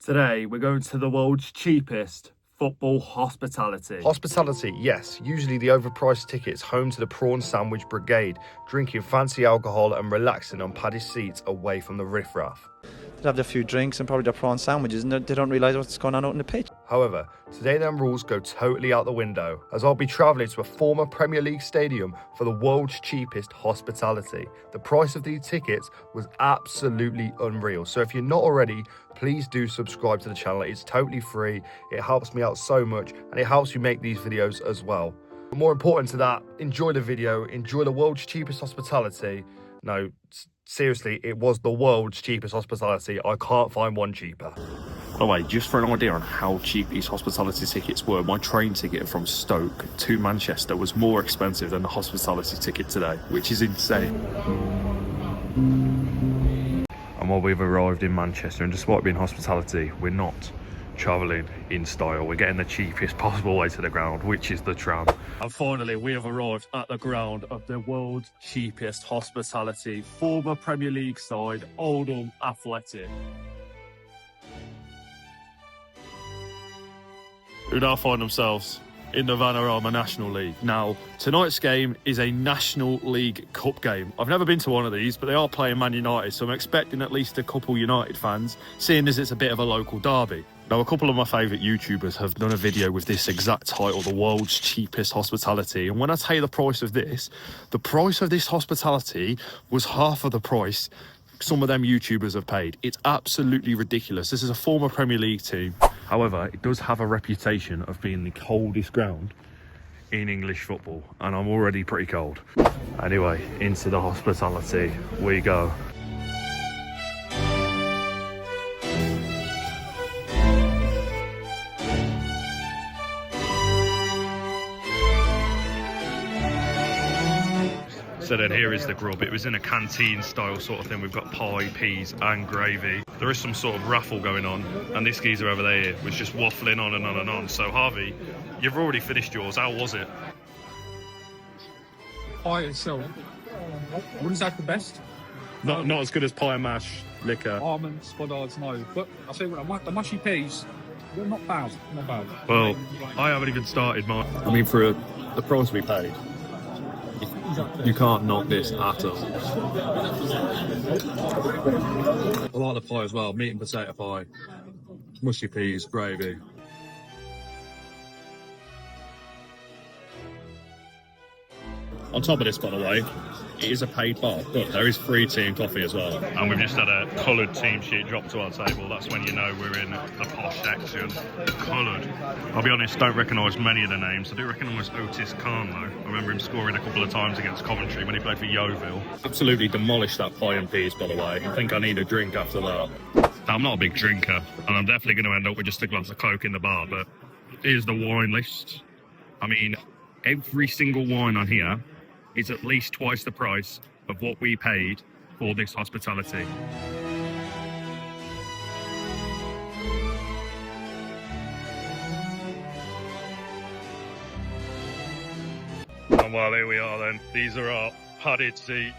Today, we're going to the world's cheapest football hospitality. Hospitality, yes, usually the overpriced tickets home to the prawn sandwich brigade, drinking fancy alcohol and relaxing on padded seats away from the riffraff. They'll have a few drinks and probably their prawn sandwiches, and they don't realise what's going on out in the pitch. However, today them rules go totally out the window, as I'll be travelling to a former Premier League stadium for the world's cheapest hospitality. The price of these tickets was absolutely unreal, so if you're not already, please do subscribe to the channel. It's totally free, it helps me out so much, and it helps me make these videos as well. But more important to that, enjoy the video, enjoy the world's cheapest hospitality. No, seriously, it was the world's cheapest hospitality. I can't find one cheaper. By the way, just for an idea on how cheap these hospitality tickets were, my train ticket from Stoke to Manchester was more expensive than the hospitality ticket today, which is insane. And while we've arrived in Manchester, and despite being hospitality, we're not travelling in style. We're getting the cheapest possible way to the ground, which is the tram. And finally, we have arrived at the ground of the world's cheapest hospitality, former Premier League side, Oldham Athletic. Who now find themselves in the Vanarama National League. Now, tonight's game is a National League Cup game. I've never been to one of these, but they are playing Man United, so I'm expecting at least a couple United fans, seeing as it's a bit of a local derby. Now, a couple of my favourite YouTubers have done a video with this exact title, the world's cheapest hospitality. And when I tell you the price of this hospitality was half of the price some of them YouTubers have paid. It's absolutely ridiculous. This is a former Premier League team. However, it does have a reputation of being the coldest ground in English football, and I'm already pretty cold. Anyway, into the hospitality we go. So then here is the grub. It was in a canteen style sort of thing. We've got pie, peas and gravy. There is some sort of raffle going on, and this geezer over there was just waffling on and on and on. So Harvey, you've already finished yours. How was it? Pie itself, wouldn't say the best. Not as good as pie and mash liquor. Almonds, spuddards, no. But I say what, the mushy peas, they're not bad. Not bad. Well, I haven't even started mine. I mean, for the price we paid, you can't knock this at all. I like the pie as well. Meat and potato pie, mushy peas, gravy. On top of this, by the way, it is a paid bar, but there is free tea and coffee as well. And we've just had a coloured team sheet dropped to our table. That's when you know we're in the posh section. Coloured. I'll be honest, don't recognise many of the names. I do recognise Otis Khan though. I remember him scoring a couple of times against Coventry when he played for Yeovil. Absolutely demolished that pie and peas, by the way. I think I need a drink after that. I'm not a big drinker, and I'm definitely going to end up with just a glass of Coke in the bar, but here's the wine list. I mean, every single wine on here is at least twice the price of what we paid for this hospitality. And well, here we are then. These are our padded seats.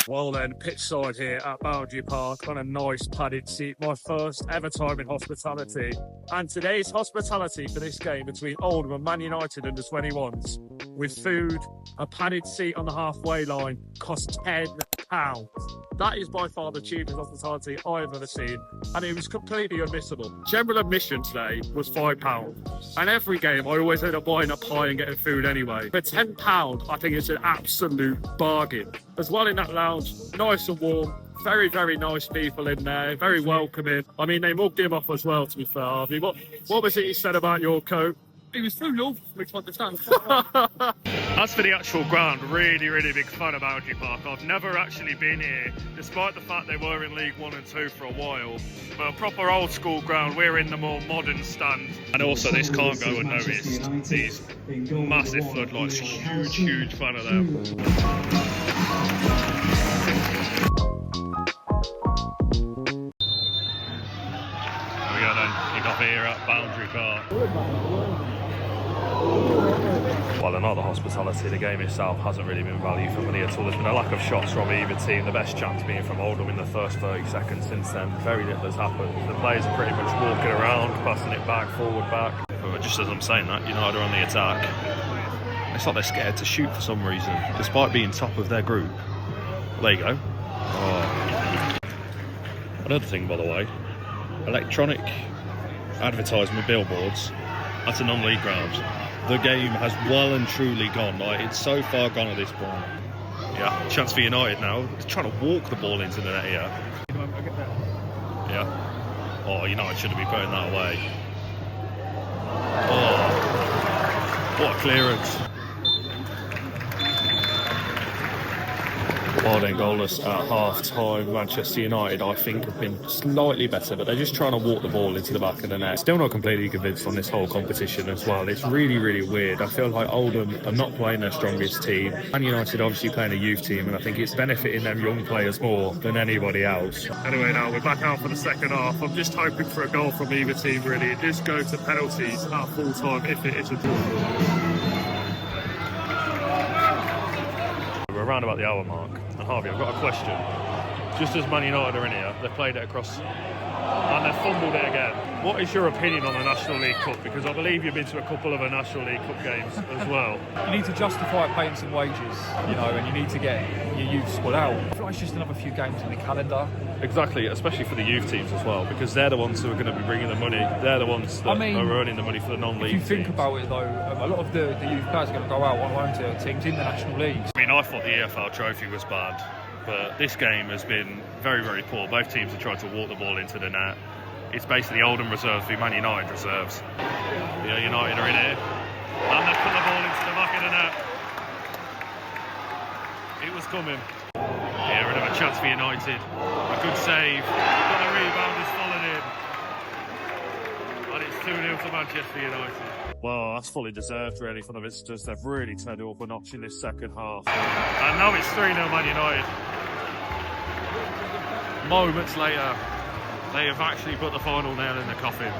Well then, pitch side here at Boundary Park on a nice padded seat. My first ever time in hospitality. And today's hospitality for this game between Oldham and Man United under 21s, with food, a padded seat on the halfway line, cost £10. That is by far the cheapest hospitality I've ever seen, and it was completely unmissable. General admission today was £5, and every game I always end up buying a pie and getting food anyway. For £10, I think it's an absolute bargain. As well in that lounge, nice and warm, very, very nice people in there, very welcoming. I mean, they mugged him off as well, to be fair, Harvey. What was it you said about your coat? It was full of, which I understand. As for the actual ground, really, really big fan of Boundary Park. I've never actually been here, despite the fact they were in League 1 and 2 for a while. But a proper old school ground, we're in the more modern stand. And also, this can't go unnoticed. These massive floodlights, huge, huge fan of them. There we go then, kick off here at Boundary Park. Well, they're not the hospitality. The game itself hasn't really been value for money at all. There's been a lack of shots from either team. The best chance being from Oldham in the first 30 seconds. Since then, very little has happened. The players are pretty much walking around, passing it back, forward, back. But just as I'm saying that, United are on the attack. It's like they're scared to shoot for some reason, despite being top of their group. There you go. Oh. Another thing, by the way, electronic advertisement billboards at a non-league ground. The game has well and truly gone. Like, it's so far gone at this point. Yeah, chance for United now. They're trying to walk the ball into the net here. Yeah. Oh, United shouldn't be putting that away. Oh, what a clearance. Harding goalless at half-time. Manchester United, I think, have been slightly better, but they're just trying to walk the ball into the back of the net. Still not completely convinced on this whole competition as well. It's really, really weird. I feel like Oldham are not playing their strongest team, and United obviously playing a youth team, and I think it's benefiting them young players more than anybody else. Anyway, now we're back out for the second half. I'm just hoping for a goal from either team, really. It just goes to penalties at full-time if it is a draw. We're around about the hour mark. And Harvey, I've got a question. Just as Man United are in here, they've played it across and they've fumbled it again. What is your opinion on the National League Cup? Because I believe you've been to a couple of the National League Cup games as well. You need to justify paying some wages, and you need to get your youth squad out. I feel like it's just another few games in the calendar. Exactly, especially for the youth teams as well, because they're the ones who are going to be bringing the money. They're the ones that are earning the money for the non-league teams. If you think about it, though, a lot of the youth players are going to go out on loan to teams in the National League. I mean, I thought the EFL trophy was bad, but this game has been very, very poor. Both teams have tried to walk the ball into the net. It's basically Oldham reserves v Man United reserves. Yeah, United are in here, and they've put the ball into the back of the net. It was coming. Yeah, another chance for United. A good save, but the rebound has fallen in. And it's 2-0 to Manchester United. Well, that's fully deserved, really, for the visitors. They've really turned it up a notch in this second half. And now it's 3-0 Man United. Moments later, they have actually put the final nail in the coffin.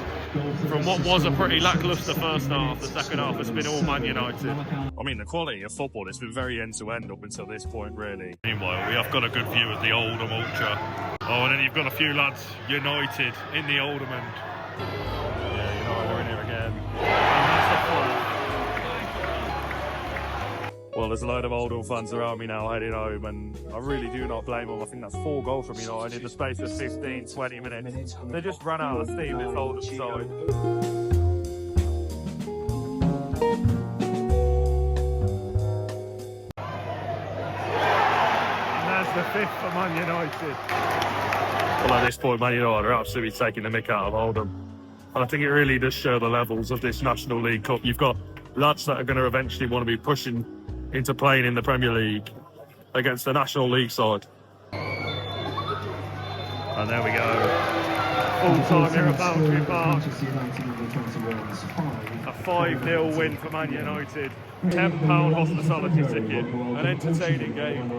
From what was a pretty lacklustre first half, the second half has been all Man United. I mean, the quality of football, it's been very end-to-end up until this point, really. Meanwhile, we have got a good view of the Oldham Ultra. Oh, and then you've got a few lads United in the Oldham end. Yeah, United are in here again. Well, there's a load of Oldham fans around me now heading home, and I really do not blame them. I think that's 4 goals from United in the space of 15, 20 minutes. They just ran out of steam, this Oldham side. And that's the 5th for Man United. Well, at this point, Man United are absolutely taking the mick out of Oldham. And I think it really does show the levels of this National League Cup. You've got lads that are going to eventually want to be pushing into playing in the Premier League against the National League side. And there we go. Full time here at Boundary Park. A 5-0 win for Man United. £10 hospitality ticket. An entertaining game.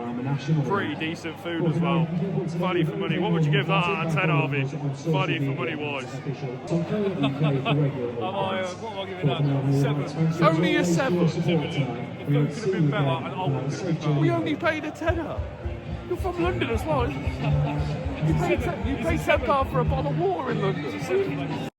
Pretty decent food as well. Value for money. What would you give that out of 10, Harvey? Value for money wise. What am I giving that? 7. Only a 7. The food could have been better and Oldham could have been better. We only paid a tenner. You're from London as well. You paid £10 for a bottle of water in London.